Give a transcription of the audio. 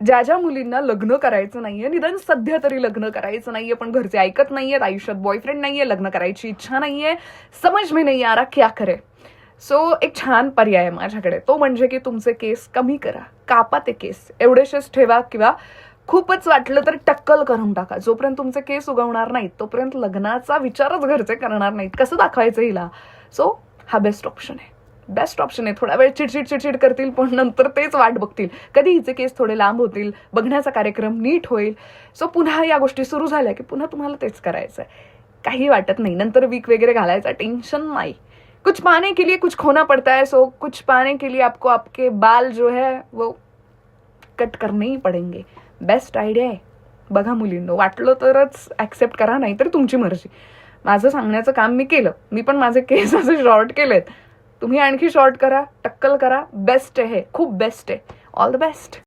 ज्या ज्या मुलींना लग्न करायचं नाहीये, निदान सध्या तरी लग्न करायचं नाहीये, पण घरचे ऐकत नाहीयेत, आयुष्यात बॉयफ्रेंड नाहीये, लग्न करायची इच्छा नाहीये, समज में नहीं आ रहा क्या करे. सो एक छान पर्याय आहे माझ्याकडे, तो म्हणजे की तुमचे केस कमी करा, कापा ते केस, एवढेशेच ठेवा, किंवा खूपच वाटलं तर टक्कल करून टाका. जोपर्यंत तुमचे केस उगवणार नाहीत तोपर्यंत लग्नाचा विचारच घरचे करणार नाहीत. कसं दाखवायचं हिला? सो हा बेस्ट ऑप्शन आहे, बेस्ट ऑप्शन आहे. थोडा वेळ चिडचिड करतील, पण नंतर तेच वाट बघतील कधी हिचे केस थोडे लांब होतील, बघण्याचा कार्यक्रम नीट होईल. सो पुन्हा या गोष्टी सुरू झाल्या की पुन्हा तुम्हाला तेच करायचं आहे. काही वाटत नाही, नंतर वीक वगैरे घालायचा टेन्शन नाही. कुछ पाने के लिए कुछ खोना पड़ता है, सो कुछ पाने के लिए आपको आपके बाल जो है वो कट करने ही पडेंगे. बेस्ट आयडिया आहे. बघा मुलींनो, वाटलं तरच ऍक्सेप्ट करा, नाही तर तुमची मर्जी. माझं सांगण्याचं काम मी केलं, मी पण माझे केस असे शॉर्ट केलेत. तुम्ही आणखी शॉर्ट करा, टक्कल करा, बेस्ट आहे, खूप बेस्ट आहे. All the best.